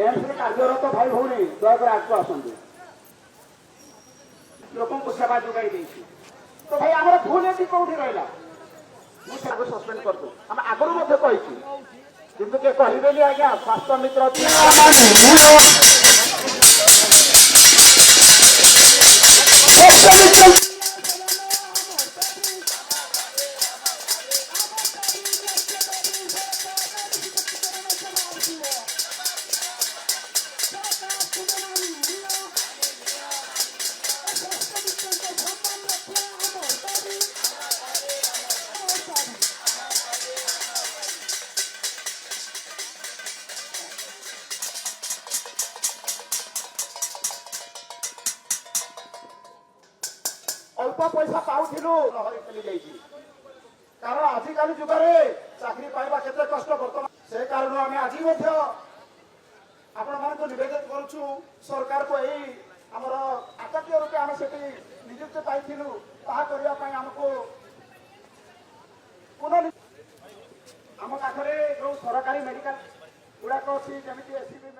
AIIMS कार्यरत भाई भौणी दयाकर आगू आसतु लोक सेवा जोगाई देती तो भाई आम भूल ये कौटी रहा मुझे सस्पेंड कर दू आम आगुरी कही किंतु के कहबेनि आज्ञा स्वास्थ्य मित्र अल्प पैसा पाऊलु कारण आजिकल जुगरे चाकरी पाइबा केते कष्ट बर्तमान से कारण आम आज आपण मान निवेदन करूँ सरकार को यही आमर आचार्य रूपे आम से नियुक्ति पाइलु ताकि आमको पुनः आम पाखे जो सरकारी मेडिकल गुड़ाक अच्छी जमी एससीबी